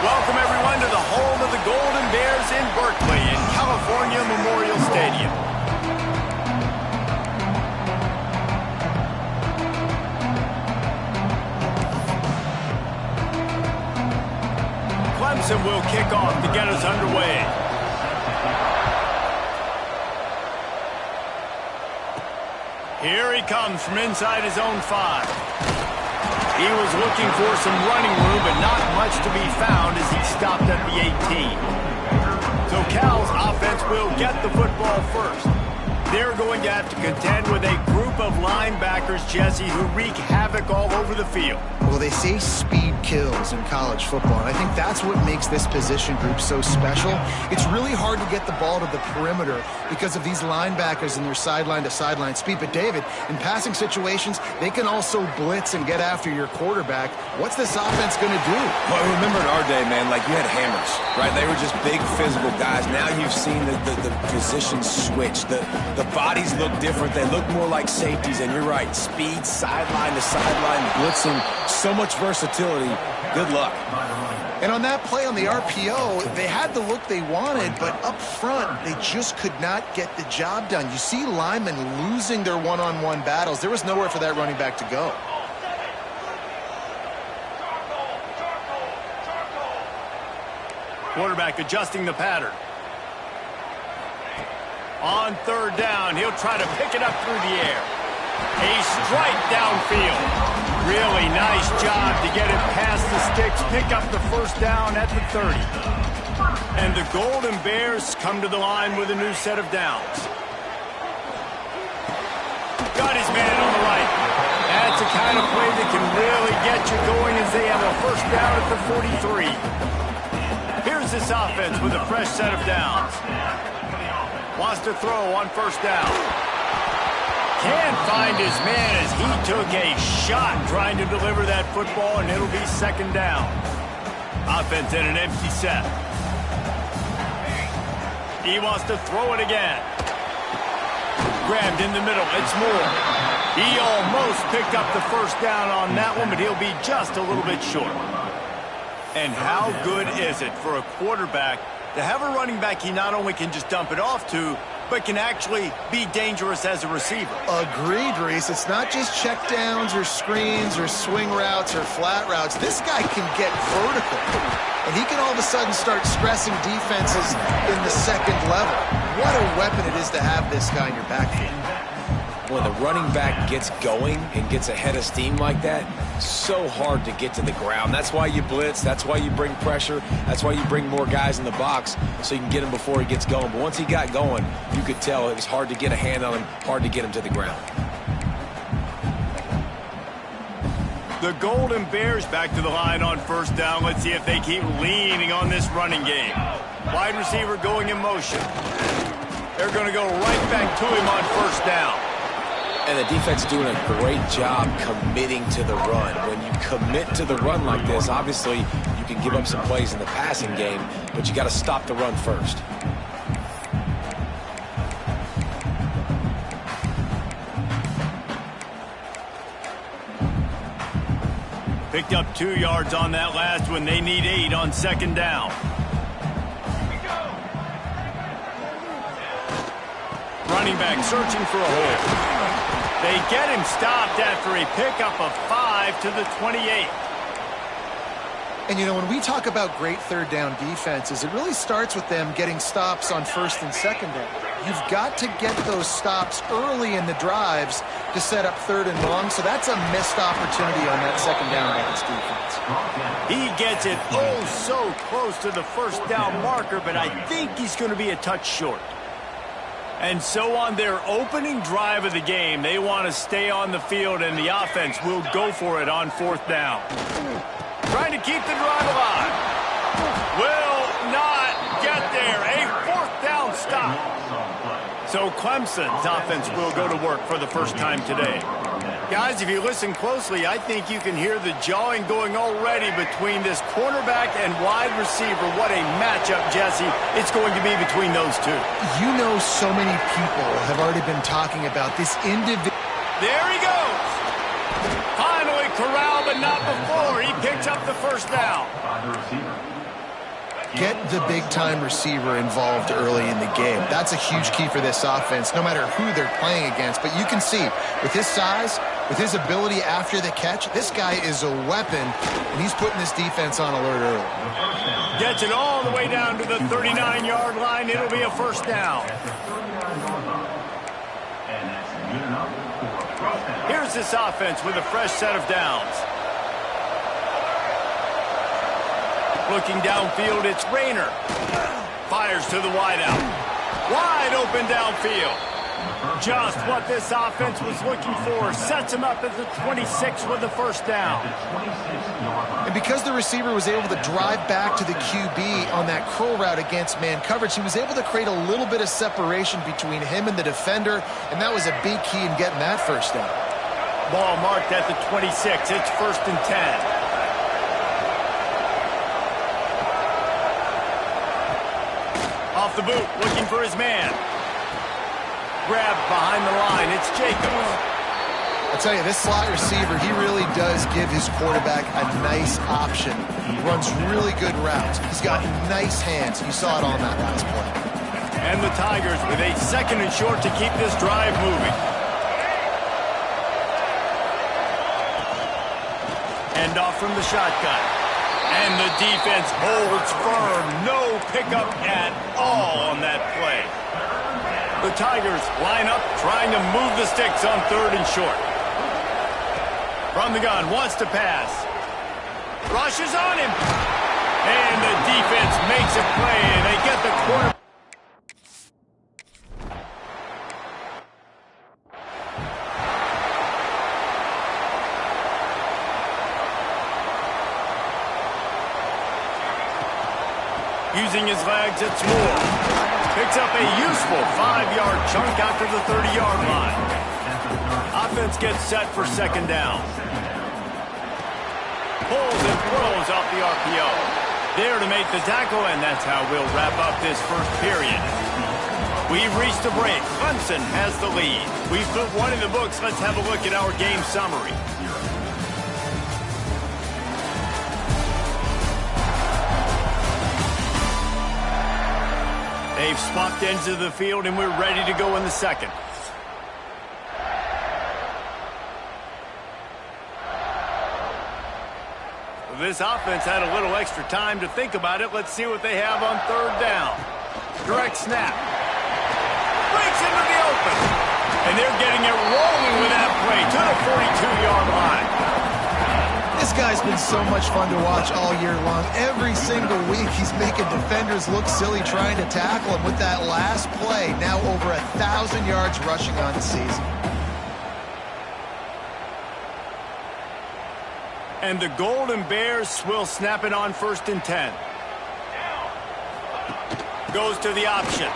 Welcome, everyone, to the home of the Golden Bears in Berkeley in California Memorial Stadium. Clemson will kick off to get us underway. Here he comes from inside his own 5. He was looking for some running room, but not much to be found as he stopped at the 18. So Cal's offense will get the football first. They're going to have to contend with a group of linebackers, Jesse, who wreak havoc all over the field. Well, they say speed kills in college football, and I think that's what makes this position group so special. It's really hard to get the ball to the perimeter because of these linebackers and their sideline-to-sideline speed. But, David, in passing situations, they can also blitz and get after your quarterback. What's this offense going to do? Well, remember in our day, man, like you had hammers, right? They were just big physical guys. Now you've seen the positions switch. The bodies look different. They look more like safeties, and you're right. Speed, sideline to sideline, blitzing, so much versatility. Good luck. And on that play on the RPO, they had the look they wanted, but up front, they just could not get the job done. You see linemen losing their one-on-one battles. There was nowhere for that running back to go. Quarterback adjusting the pattern. On third down, he'll try to pick it up through the air. A strike downfield. Really nice job to get it past the sticks, pick up the first down at the 30. And the Golden Bears come to the line with a new set of downs. Got his man on the right. That's the kind of play that can really get you going as they have a first down at the 43. Here's this offense with a fresh set of downs. Wants to throw on first down. Can't find his man as he took a shot trying to deliver that football, and it'll be second down. Offense in an empty set. He wants to throw it again. Grabbed in the middle. It's Moore. He almost picked up the first down on that one, but he'll be just a little bit short. And how good is it for a quarterback to have a running back he not only can just dump it off to, but can actually be dangerous as a receiver? Agreed, Reese. It's not just checkdowns or screens or swing routes or flat routes. This guy can get vertical, and he can all of a sudden start stressing defenses in the second level. What a weapon it is to have this guy in your backfield. When the running back gets going and gets ahead of steam like that, so hard to get to the ground. That's why you blitz. That's why you bring pressure. That's why you bring more guys in the box so you can get him before he gets going. But once he got going, you could tell it was hard to get a hand on him, hard to get him to the ground. The Golden Bears back to the line on first down. Let's see if they keep leaning on this running game. Wide receiver going in motion. They're going to go right back to him on first down. And the defense is doing a great job committing to the run. When you commit to the run like this, obviously you can give up some plays in the passing game, but you got to stop the run first. Picked up 2 yards on that last one. They need 8 on second down. Running back searching for a hole. They get him stopped after a pickup of 5 to the 28. And, you know, when we talk about great third down defenses, it really starts with them getting stops on first and second down. You've got to get those stops early in the drives to set up third and long, so that's a missed opportunity on that second down by this defense. He gets it oh so close to the first down marker, but I think he's going to be a touch short. And so on their opening drive of the game, they want to stay on the field, and the offense will go for it on fourth down. Trying to keep the drive alive. Will not get there. A fourth down stop. So Clemson's offense will go to work for the first time today. Guys, if you listen closely, I think you can hear the jawing going already between this cornerback and wide receiver. What a matchup, Jesse, it's going to be between those two. You know, so many people have already been talking about this individual. There he goes. Finally corralled, but not before. He picks up the first down. Get the big-time receiver involved early in the game. That's a huge key for this offense, no matter who they're playing against. But you can see, with his size, with his ability after the catch, this guy is a weapon, and he's putting this defense on alert early. Gets it all the way down to the 39-yard line. It'll be a first down. Here's this offense with a fresh set of downs. Looking downfield, it's Rayner. Fires to the wideout. Wide open downfield. Just what this offense was looking for. Sets him up at the 26 with the first down. And because the receiver was able to drive back to the QB on that curl route against man coverage, he was able to create a little bit of separation between him and the defender, and that was a big key in getting that first down. Ball marked at the 26. It's first and 10. Off the boot, looking for his man. Grabbed behind the line, it's Jacobs. I'll tell you, this slot receiver, he really does give his quarterback a nice option. He runs really good routes. He's got nice hands. You saw it on that last play. And the Tigers with a second and short to keep this drive moving. Hand off from the shotgun. And the defense holds firm. No pickup at all on that play. The Tigers line up, trying to move the sticks on third and short. From the gun, wants to pass. Rushes on him. And the defense makes a play, and they get the quarterback. Using his legs, it's Moore. Picks up a useful 5-yard chunk out to the 30-yard line. Offense gets set for second down. Pulls and throws off the RPO. There to make the tackle, and that's how we'll wrap up this first period. We've reached a break. Clemson has the lead. We've put one in the books. Let's have a look at our game summary. They've swapped ends of the field, and we're ready to go in the second. This offense had a little extra time to think about it. Let's see what they have on third down. Direct snap. Breaks into the open. And they're getting it rolling with that play to the 42-yard line. This guy's been so much fun to watch all year long. Every single week, he's making defenders look silly trying to tackle him with that last play. Now over 1,000 yards rushing on the season. And the Golden Bears will snap it on first and 10. Goes to the option.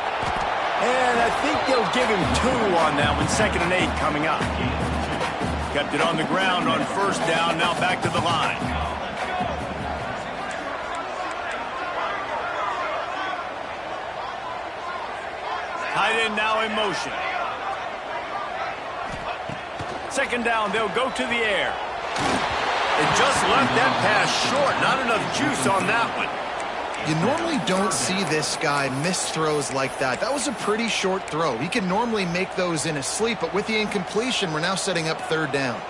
And I think they'll give him 2 on that one. Second and 8 coming up. Kept it on the ground on first down. Now back to the line. Tight end now in motion. Second down, they'll go to the air. They just left that pass short. Not enough juice on that one. You normally don't see this guy miss throws like that. That was a pretty short throw. He can normally make those in his sleep, but with the incompletion, we're now setting up third down.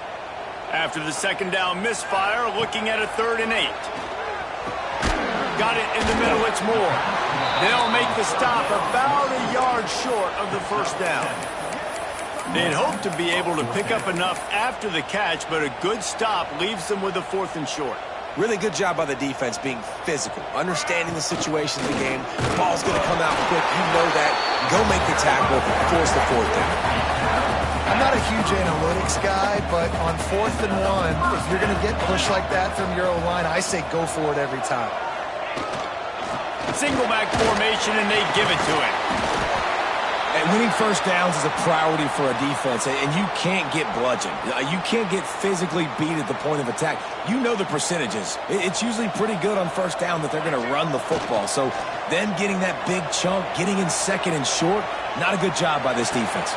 After the second down misfire, looking at a third and 8. Got it in the middle, it's Moore. They'll make the stop about a yard short of the first down. They'd hoped to be able to pick up enough after the catch, but a good stop leaves them with a fourth and short. Really good job by the defense being physical, understanding the situation of the game. The ball's going to come out quick. You know that. Go make the tackle, force the fourth down. I'm not a huge analytics guy, but on 4th and 1, if you're going to get pushed like that from your own line, I say go for it every time. Single back formation, and they give it to him. And winning first downs is a priority for a defense, and you can't get bludgeoned. You can't get physically beat at the point of attack. You know the percentages. It's usually pretty good on first down that they're going to run the football. So then getting that big chunk, getting in second and short, not a good job by this defense.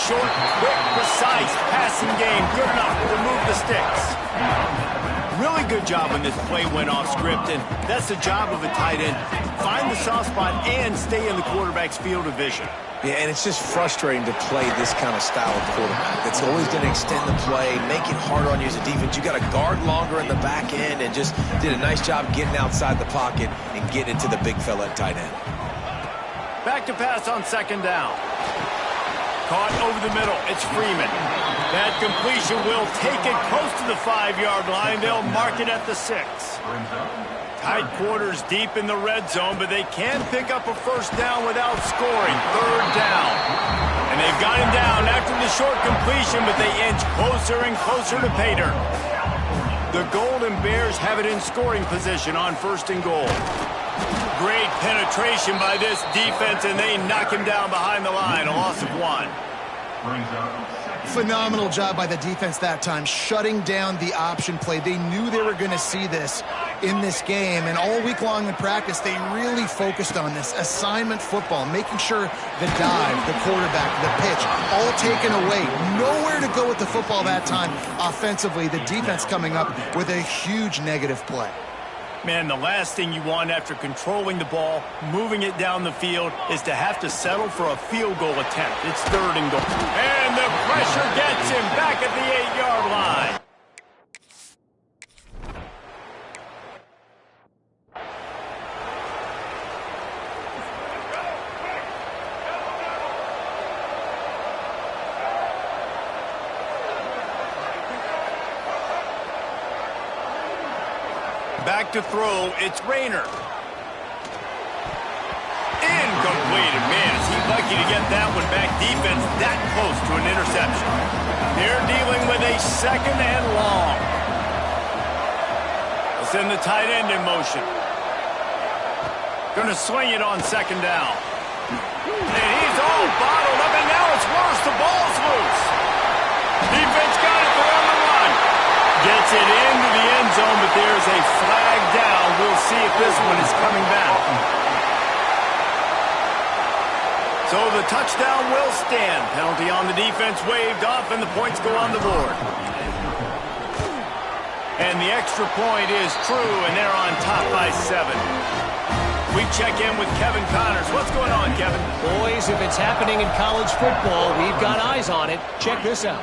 Short, quick, precise passing game. Good enough to remove the sticks. Really good job when this play went off script, and that's the job of a tight end. Find the soft spot and stay in the quarterback's field of vision. Yeah, and it's just frustrating to play this kind of style of quarterback. That's always going to extend the play, make it harder on you as a defense. You got to guard longer in the back end, and just did a nice job getting outside the pocket and getting into the big fella at tight end. Back to pass on second down. Caught over the middle. It's Freeman. That completion will take it close to the 5-yard line. They'll mark it at the 6. Tight quarters deep in the red zone, but they can pick up a first down without scoring. Third down. And they've got him down after the short completion, but they inch closer and closer to pay dirt. The Golden Bears have it in scoring position on first and goal. Great penetration by this defense, and they knock him down behind the line. A loss of 1. Phenomenal job by the defense that time, shutting down the option play. They knew they were going to see this in this game, and all week long in practice, they really focused on this assignment football, making sure the dive, the quarterback, the pitch, all taken away. Nowhere to go with the football that time offensively. The defense coming up with a huge negative play. Man, the last thing you want after controlling the ball, moving it down the field, is to have to settle for a field goal attempt. It's third and goal. And the pressure gets him back at the 8-yard line. Back to throw, it's Rayner. Incomplete. Man, is he lucky to get that one back. Defense that close to an interception. They're dealing with a second and long. They'll send the tight end in motion. Going to swing it on second down. And he's all bottled up, and now it's worse. The ball's loose. Defense got it. They're on the run. Gets it into the end zone, but there's a flag down. We'll see if this one is coming back. So the touchdown will stand. Penalty on the defense waved off, and the points go on the board. And the extra point is true, and they're on top by 7. We check in with Kevin Connors. What's going on, Kevin? Boys, if it's happening in college football, we've got eyes on it. Check this out.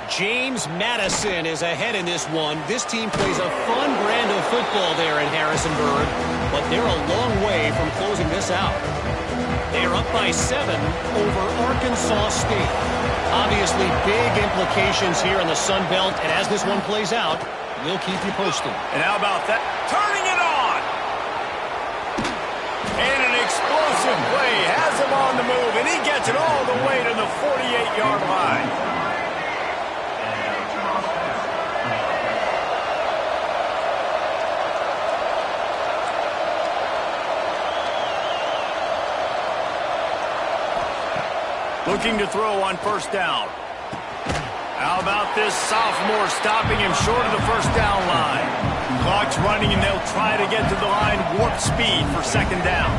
James Madison is ahead in this one. This team plays a fun brand of football there in Harrisonburg, but they're a long way from closing this out. They're up by 7 over Arkansas State. Obviously, big implications here in the Sun Belt, and as this one plays out, we'll keep you posted. And how about that? Turning it on! And an explosive play has him on the move, and he gets it all the way to the 48-yard line. Looking to throw on first down. How about this sophomore stopping him short of the first down line? Clock's running, and they'll try to get to the line warp speed for second down.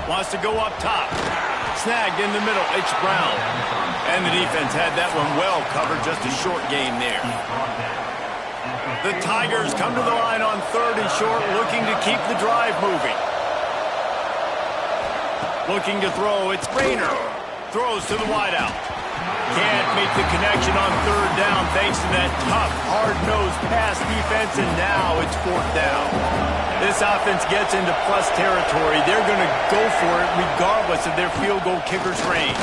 Wants to go up top. Snagged in the middle. It's Brown. And the defense had that one well covered. Just a short gain there. The Tigers come to the line on third and short, looking to keep the drive moving. Looking to throw, it's Rayner. Throws to the wideout. Can't make the connection on third down thanks to that tough, hard-nosed pass defense, and now it's fourth down. This offense gets into plus territory. They're going to go for it regardless of their field goal kicker's range.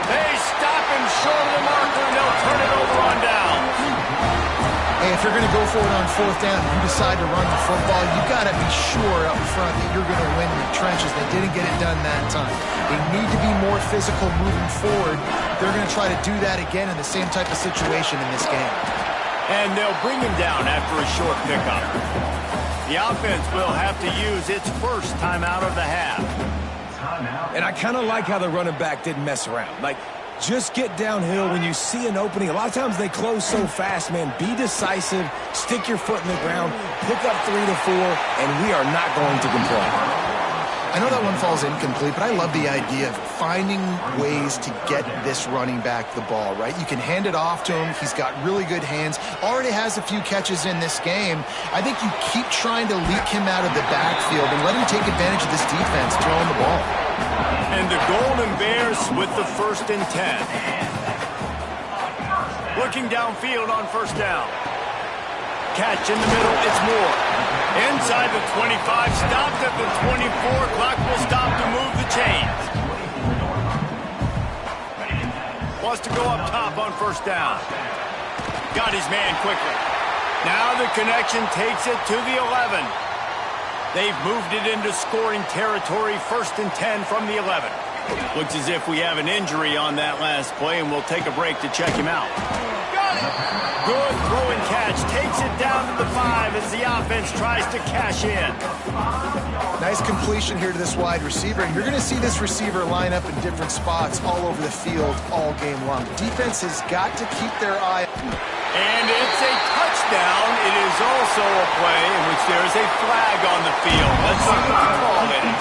They stop him short of the marker, and they'll turn it over on down. Hey, if you're going to go for it on fourth down, you decide to run the football, you got to be sure up front that you're going to win the trenches. They didn't get it done that time. They need to be more physical moving forward. They're going to try to do that again in the same type of situation in this game. And they'll bring him down after a short pickup. The offense will have to use its first timeout of the half. And I kind of like how the running back didn't mess around. Like, just get downhill when you see an opening. A lot of times they close so fast, man. Be decisive, stick your foot in the ground, pick up 3 to 4, and we are not going to complain. I know that one falls incomplete, but I love the idea of finding ways to get this running back the ball, right? You can hand it off to him. He's got really good hands. Already has a few catches in this game. I think you keep trying to leak him out of the backfield and let him take advantage of this defense throwing the ball. And the Golden Bears with the 1st and 10. Looking downfield on 1st down. Catch in the middle, it's Moore. Inside the 25, stopped at the 24. Clock will stop to move the chains. Wants to go up top on 1st down. Got his man quickly. Now the connection takes it to the 11. They've moved it into scoring territory, 1st and 10 from the 11. Looks as if we have an injury on that last play, and we'll take a break to check him out. Got it! Good throw and catch. Takes it down to the 5 as the offense tries to cash in. Nice completion here to this wide receiver. And you're going to see this receiver line up in different spots all over the field all game long. The defense has got to keep their eye. And it's a touchdown. It is also a play in which there is a flag on the field. Let's see what the call is.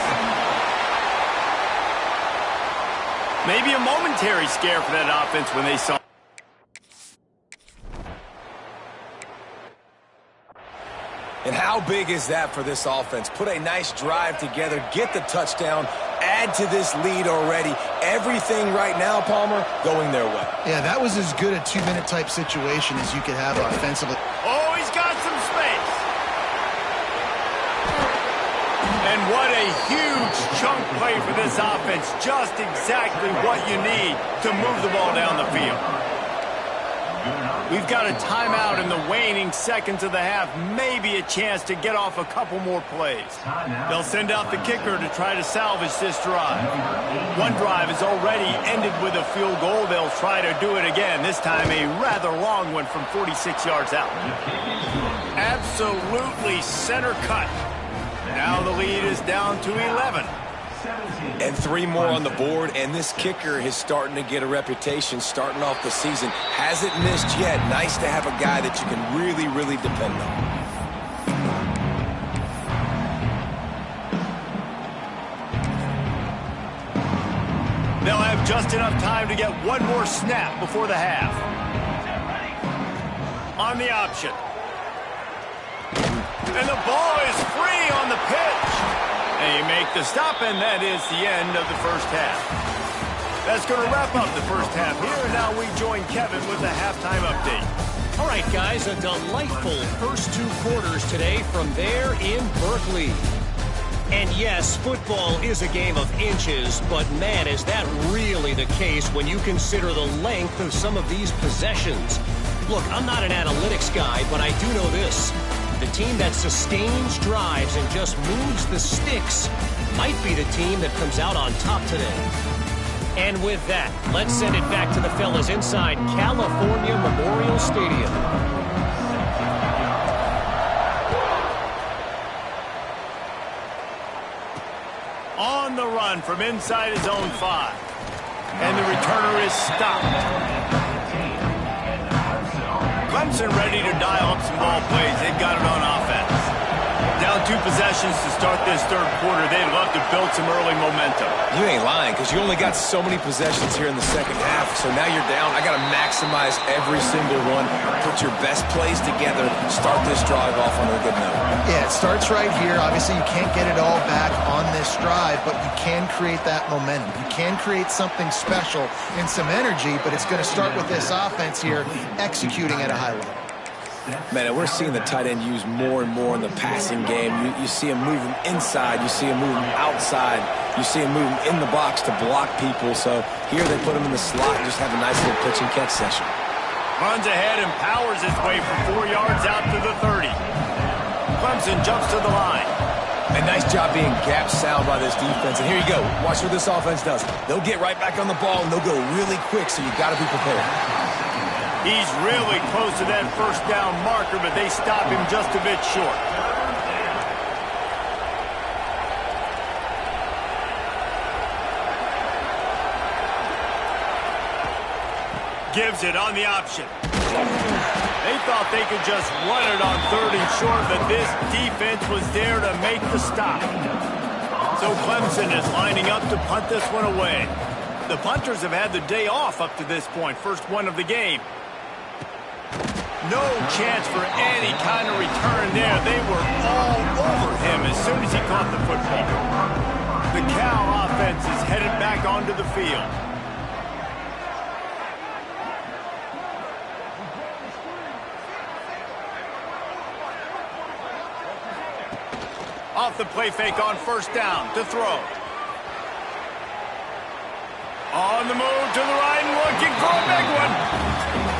Maybe a momentary scare for that offense when they saw. And how big is that for this offense? Put a nice drive together, get the touchdown, add to this lead already. Everything right now, Palmer, going their way. Yeah, that was as good a 2-minute type situation as you could have offensively. Oh, he's got some space. And what a huge chunk play for this offense. Just exactly what you need to move the ball down the field. We've got a timeout in the waning seconds of the half. Maybe a chance to get off a couple more plays. They'll send out the kicker to try to salvage this drive. One drive is already ended with a field goal. They'll try to do it again. This time a rather long one from 46 yards out. Absolutely center cut. Now the lead is down to 11. And 3 more on the board, and this kicker is starting to get a reputation starting off the season. Hasn't missed yet. Nice to have a guy that you can really, really depend on. They'll have just enough time to get one more snap before the half. On the option. And the ball is free on the pitch. They make the stop, and that is the end of the first half. That's going to wrap up the first half here, and now we join Kevin with the halftime update. All right, guys, a delightful first 2 quarters today from there in Berkeley. And yes, football is a game of inches, but man, is that really the case when you consider the length of some of these possessions. Look, I'm not an analytics guy, but I do know this. The team that sustains drives and just moves the sticks might be the team that comes out on top today. And with that, let's send it back to the fellas inside California Memorial Stadium. On the run from inside his own 5. And the returner is stopped. Clemson ready to dial up some ball plays. They've got it on offense. Down 2 possessions to start this third quarter. They'd love to build some early momentum. You ain't lying, because you only got so many possessions here in the second half. So now you're down. I got to maximize every single one. Put your best plays together. Start this drive off on a good note. Yeah, it starts right here. Obviously, you can't get it all back on this drive, but you can create that momentum. You can create something special and some energy, but it's going to start with this offense here executing at a high level. Man, we're seeing the tight end used more and more in the passing game. You see him moving inside. You see him moving outside. You see him moving in the box to block people. So here they put him in the slot and just have a nice little pitch and catch session. Runs ahead and powers his way for 4 yards out to the 30. Clemson jumps to the line. A nice job being gap sound by this defense. And here you go. Watch what this offense does. They'll get right back on the ball, and they'll go really quick, so you got to be prepared. He's really close to that first down marker, but they stop him just a bit short. Gives it on the option. They thought they could just run it on 3rd and short, but this defense was there to make the stop. So Clemson is lining up to punt this one away. The punters have had the day off up to this point, first one of the game. No chance for any kind of return there. They were all over him as soon as he caught the football. The Cal offense is headed back onto the field. Off the play fake on first down to throw. On the move to the right and looking for a big one.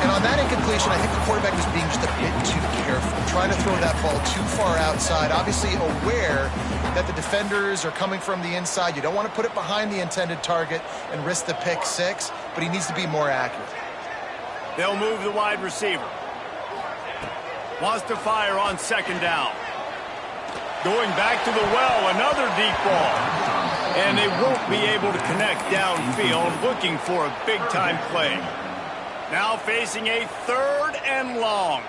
And on that incompletion, I think the quarterback was being just a bit too careful, trying to throw that ball too far outside, obviously aware that the defenders are coming from the inside. You don't want to put it behind the intended target and risk the pick six, but he needs to be more accurate. They'll move the wide receiver. Wants to fire on second down. Going back to the well, another deep ball. And they won't be able to connect downfield, looking for a big-time play. Now facing a 3rd and long.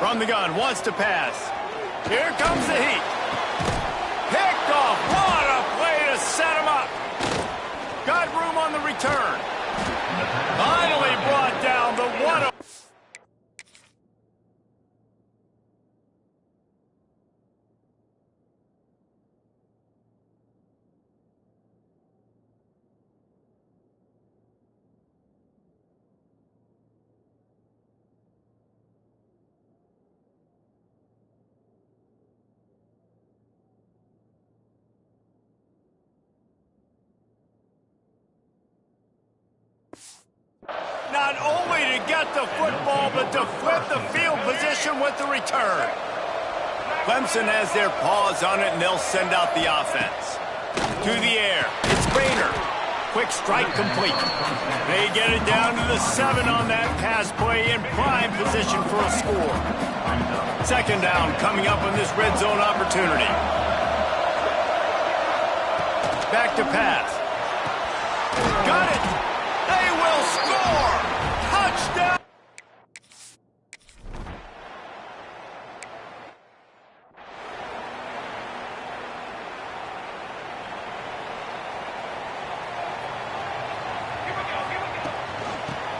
From the gun, wants to pass. Here comes the heat. Picked off. What a play to set him up. Got room on the return. Finally brought down the 1-0. Not only to get the football, but to flip the field position with the return. Clemson has their paws on it, and they'll send out the offense. To the air. It's Rainer. Quick strike complete. They get it down to the 7 on that pass play in prime position for a score. Second down coming up on this red zone opportunity. Back to pass. Got it. They will score. Touchdown.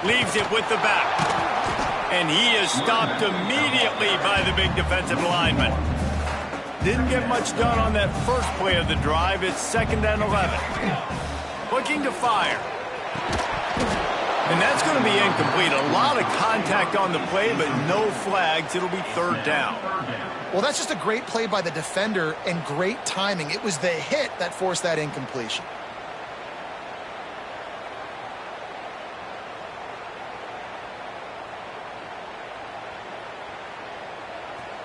Leaves it with the back. And he is stopped immediately by the big defensive lineman. Didn't get much done on that first play of the drive. It's 2nd and 11. Looking to fire. And that's going to be incomplete. A lot of contact on the play, but no flags. It'll be 3rd down. Well, that's just a great play by the defender and great timing. It was the hit that forced that incompletion.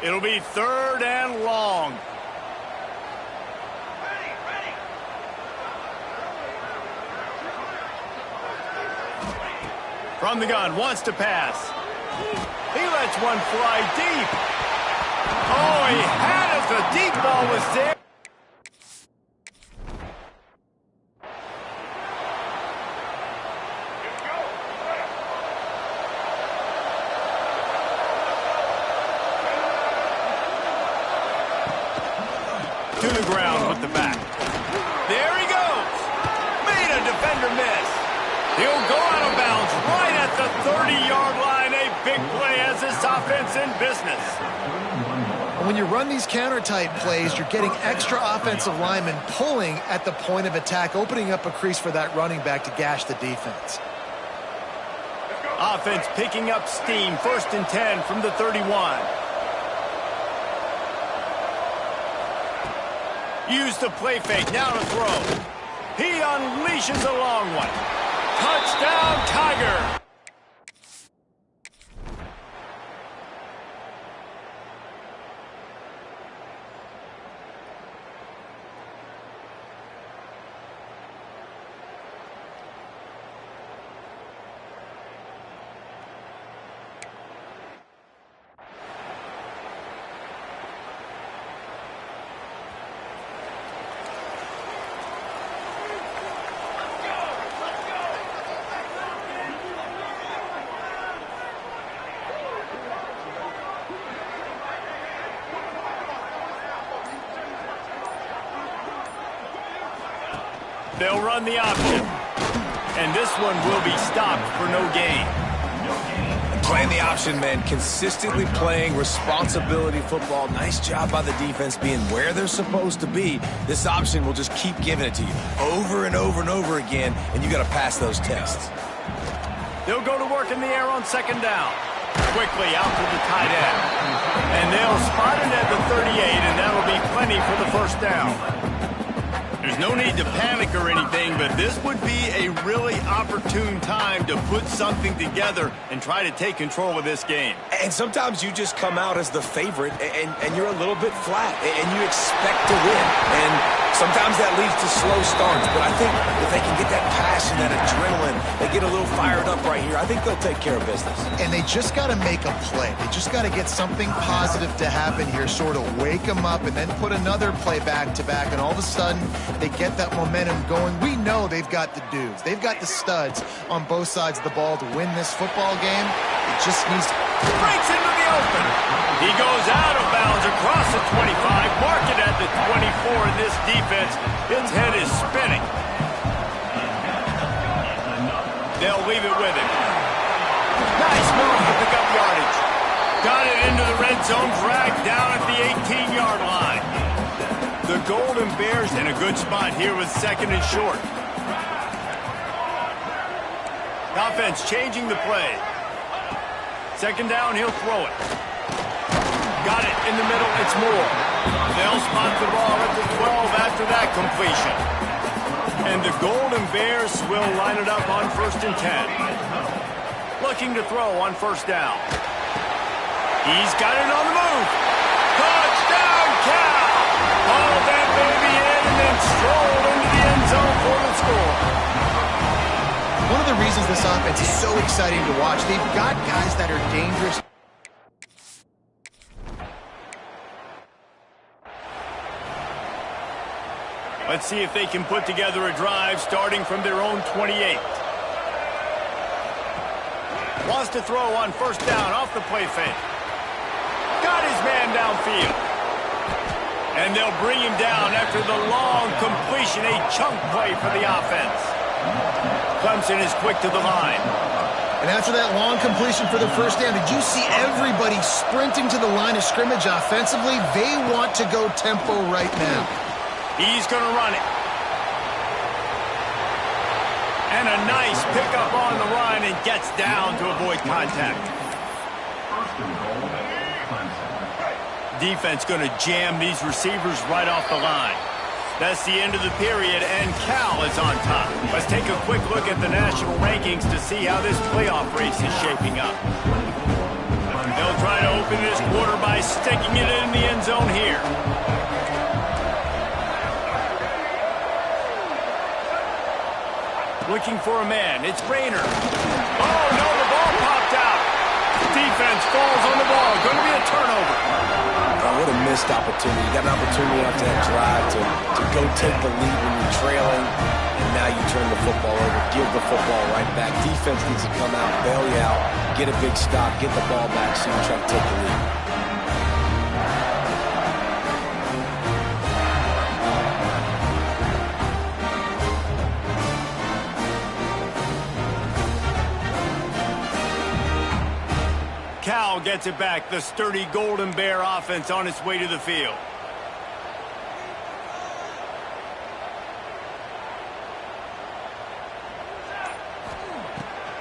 It'll be 3rd and long. From the gun, wants to pass. He lets one fly deep. Oh, he had it. The deep ball was there. To the ground with the back. There he goes. Made a defender miss. He'll go out of bounds right at the 30-yard line. A big play as this offense in business. When you run these counter-type plays, you're getting extra offensive linemen pulling at the point of attack, opening up a crease for that running back to gash the defense. Offense picking up steam. 1st and 10 from the 31. Use the play fake. Now to throw. He unleashes a long one. Touchdown, Tiger. They'll run the option. And this one will be stopped for no gain. Playing the option, man. Consistently playing responsibility football. Nice job by the defense being where they're supposed to be. This option will just keep giving it to you over and over and over again, and you got to pass those tests. They'll go to work in the air on second down. Quickly out to the tight end. And they'll spot it at the 38, and that'll be plenty for the first down. There's no need to panic or anything, but this would be a really opportune time to put something together and try to take control of this game. And sometimes you just come out as the favorite, and you're a little bit flat, and you expect to win. And sometimes that leads to slow starts, but I think if they can get that passion, that adrenaline, they get a little fired up right here, I think they'll take care of business. And they just got to make a play. They just got to get something positive to happen here, sort of wake them up, and then put another play back-to-back, and all of a sudden they get that momentum going. We know they've got the dudes. They've got the studs on both sides of the ball to win this football game. It just needs to... Breaks into the open. He goes out of bounds across the 25. Mark it at the 24 in this defense. His head is spinning. They'll leave it with him. Nice move to pick up yardage. Got it into the red zone, dragged down at the 18-yard line. The Golden Bears in a good spot here with second and short. Offense changing the play. Second down, he'll throw it. Got it in the middle, it's Moore. They'll spot the ball at the 12 after that completion. And the Golden Bears will line it up on 1st and 10. Looking to throw on first down. He's got it on the move. Touchdown, Cal! Hauled that baby in and then strolled into the end zone for the score. One of the reasons this offense is so exciting to watch, they've got guys that are dangerous. Let's see if they can put together a drive starting from their own 28. Wants to throw on first down off the play fake. Got his man downfield. And they'll bring him down after the long completion, a chunk play for the offense. Clemson is quick to the line. And after that long completion for the first down, did you see everybody sprinting to the line of scrimmage offensively? They want to go tempo right now. He's going to run it. And a nice pickup on the run and gets down to avoid contact. Defense going to jam these receivers right off the line. That's the end of the period, and Cal is on top. Let's take a quick look at the national rankings to see how this playoff race is shaping up. They'll try to open this quarter by sticking it in the end zone here. Looking for a man. It's Rayner. Oh, no, the ball popped out. Defense falls on the ball. Going to be a turnover. Oh, what a missed opportunity. You got an opportunity after that drive to go take the lead when you're trailing, and now you turn the football over, give the football right back. Defense needs to come out, bail you out, get a big stop, get the ball back so you try to take the lead. Cal gets it back. The sturdy Golden Bear offense on its way to the field.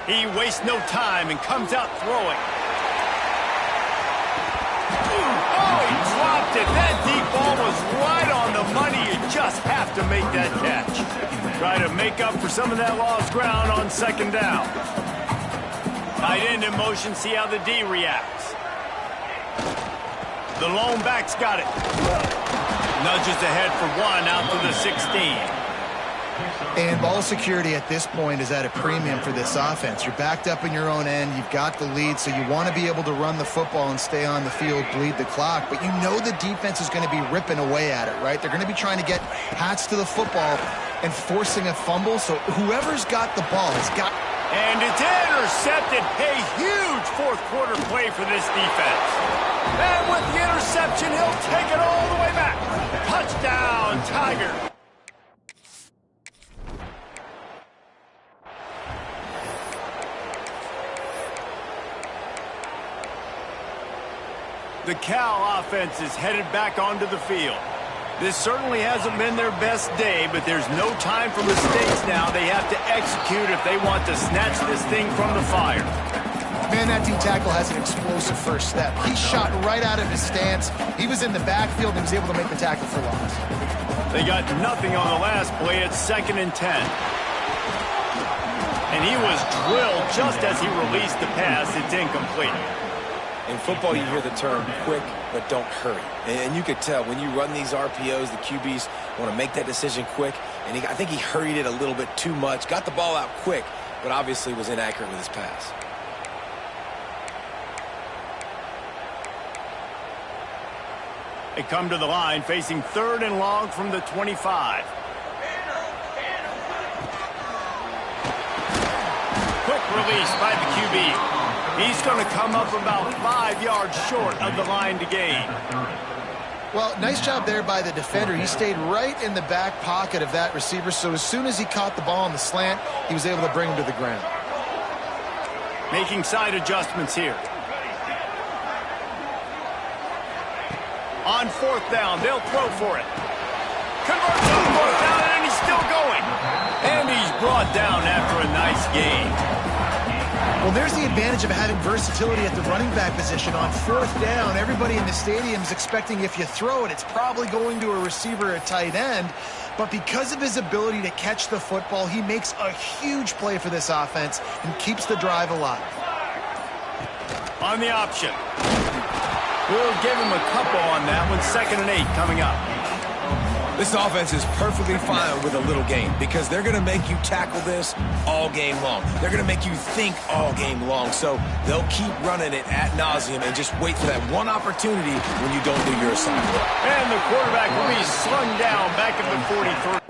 He wastes no time and comes out throwing. Oh, he dropped it. That deep ball was right on the money. You just have to make that catch. Try to make up for some of that lost ground on second down. Tight end in motion, see how the D reacts. The lone back's got it. Nudges ahead for one out to the 16. And ball security at this point is at a premium for this offense. You're backed up in your own end. You've got the lead, so you want to be able to run the football and stay on the field, bleed the clock. But you know the defense is going to be ripping away at it, right? They're going to be trying to get hats to the football and forcing a fumble. So whoever's got the ball has got... And it's intercepted. A huge fourth-quarter play for this defense. And with the interception, he'll take it all the way back. Touchdown, Tiger. The Cal offense is headed back onto the field. This certainly hasn't been their best day, but there's no time for mistakes now. They have to execute if they want to snatch this thing from the fire. Man, that D-tackle has an explosive first step. He shot right out of his stance. He was in the backfield and he was able to make the tackle for loss. They got nothing on the last play. It's 2nd and 10. And he was drilled just as he released the pass. It's incomplete. In football, you hear the term quick, but don't hurry. And you could tell when you run these RPOs, the QBs want to make that decision quick. And I think he hurried it a little bit too much. Got the ball out quick, but obviously was inaccurate with his pass. They come to the line facing 3rd and long from the 25. Quick release by the QB. He's going to come up about 5 yards short of the line to gain. Well, nice job there by the defender. He stayed right in the back pocket of that receiver, so as soon as he caught the ball on the slant, he was able to bring him to the ground. Making side adjustments here. On 4th down, they'll throw for it. Converts on 4th down, and he's still going. And he's brought down after a nice gain. Well, there's the advantage of having versatility at the running back position. On 4th down, everybody in the stadium is expecting if you throw it, it's probably going to a receiver or tight end. But because of his ability to catch the football, he makes a huge play for this offense and keeps the drive alive. On the option. We'll give him a couple on that one. 2nd and 8 coming up. This offense is perfectly fine with a little game because they're going to make you tackle this all game long. They're going to make you think all game long. So they'll keep running it ad nauseum and just wait for that one opportunity when you don't do your assignment. And the quarterback will be slung down back at the 43.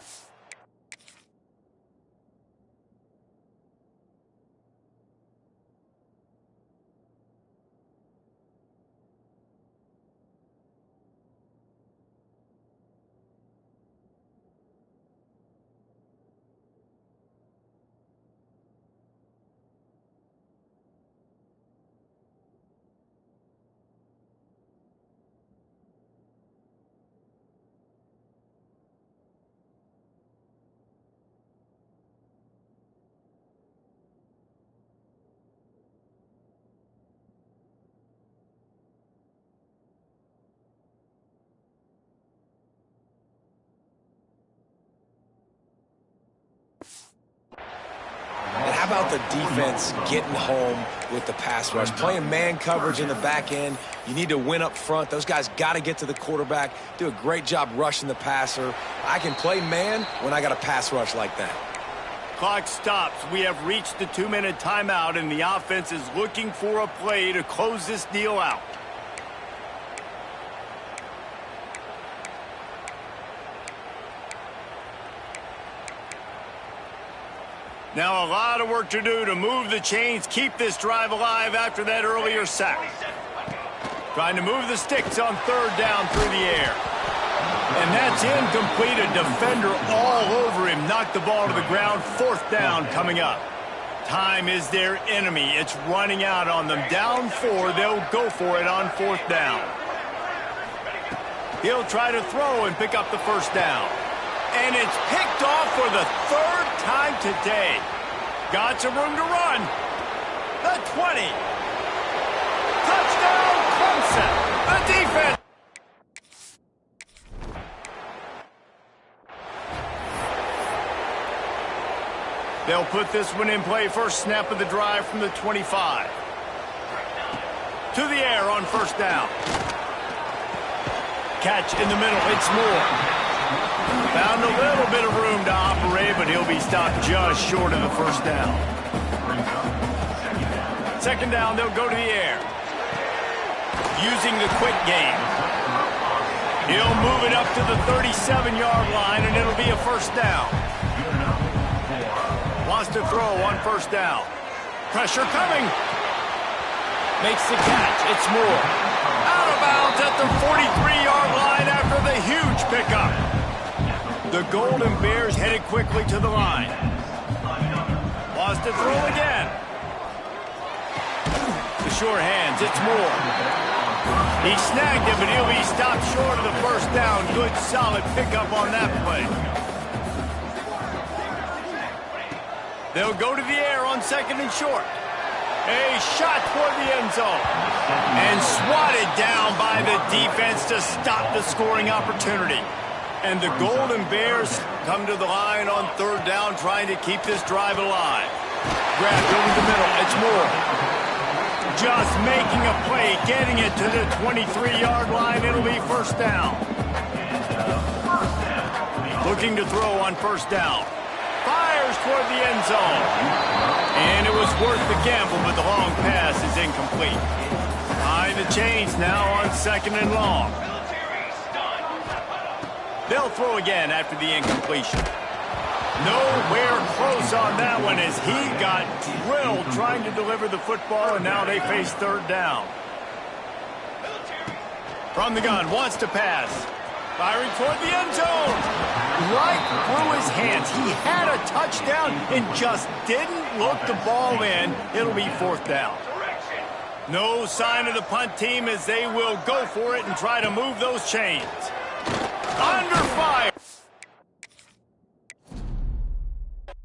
How about the defense getting home with the pass rush? Playing man coverage in the back end. You need to win up front. Those guys got to get to the quarterback, do a great job rushing the passer. I can play man when I got a pass rush like that. Clock stops. We have reached the 2-minute timeout, and the offense is looking for a play to close this deal out. Now a lot of work to do to move the chains, keep this drive alive after that earlier sack. Trying to move the sticks on 3rd down through the air. And that's incomplete. A defender all over him. Knocked the ball to the ground. 4th down coming up. Time is their enemy. It's running out on them. Down 4. They'll go for it on 4th down. He'll try to throw and pick up the 1st down. And it's picked off for the 3rd time today. Got some room to run. The 20. Touchdown, Clemson. The defense. They'll put this one in play. First snap of the drive from the 25. To the air on 1st down. Catch in the middle. It's Moore. Found a little bit of room to operate, but he'll be stopped just short of the 1st down. 2nd down, they'll go to the air. Using the quick game. He'll move it up to the 37-yard line, and it'll be a 1st down. Wants to throw on 1st down. Pressure coming. Makes the catch. It's Moore. Out of bounds at the 43-yard line after the huge pickup. The Golden Bears headed quickly to the line. Wants to throw again. The short hands, it's Moore. He snagged him, but he'll be stopped short of the first down. Good, solid pickup on that play. They'll go to the air on 2nd and short. A shot toward the end zone. And swatted down by the defense to stop the scoring opportunity. And the Golden Bears come to the line on 3rd down, trying to keep this drive alive. Grabbed over the middle. It's Moore. Just making a play, getting it to the 23-yard line. It'll be 1st down. Looking to throw on 1st down. Fires toward the end zone. And it was worth the gamble, but the long pass is incomplete. Behind the chains now on 2nd and long. They'll throw again after the incompletion. Nowhere close on that one as he got drilled trying to deliver the football, and now they face 3rd down. From the gun, wants to pass. Firing toward the end zone. Right through his hands. He had a touchdown and just didn't look the ball in. It'll be 4th down. No sign of the punt team as they will go for it and try to move those chains. Under fire.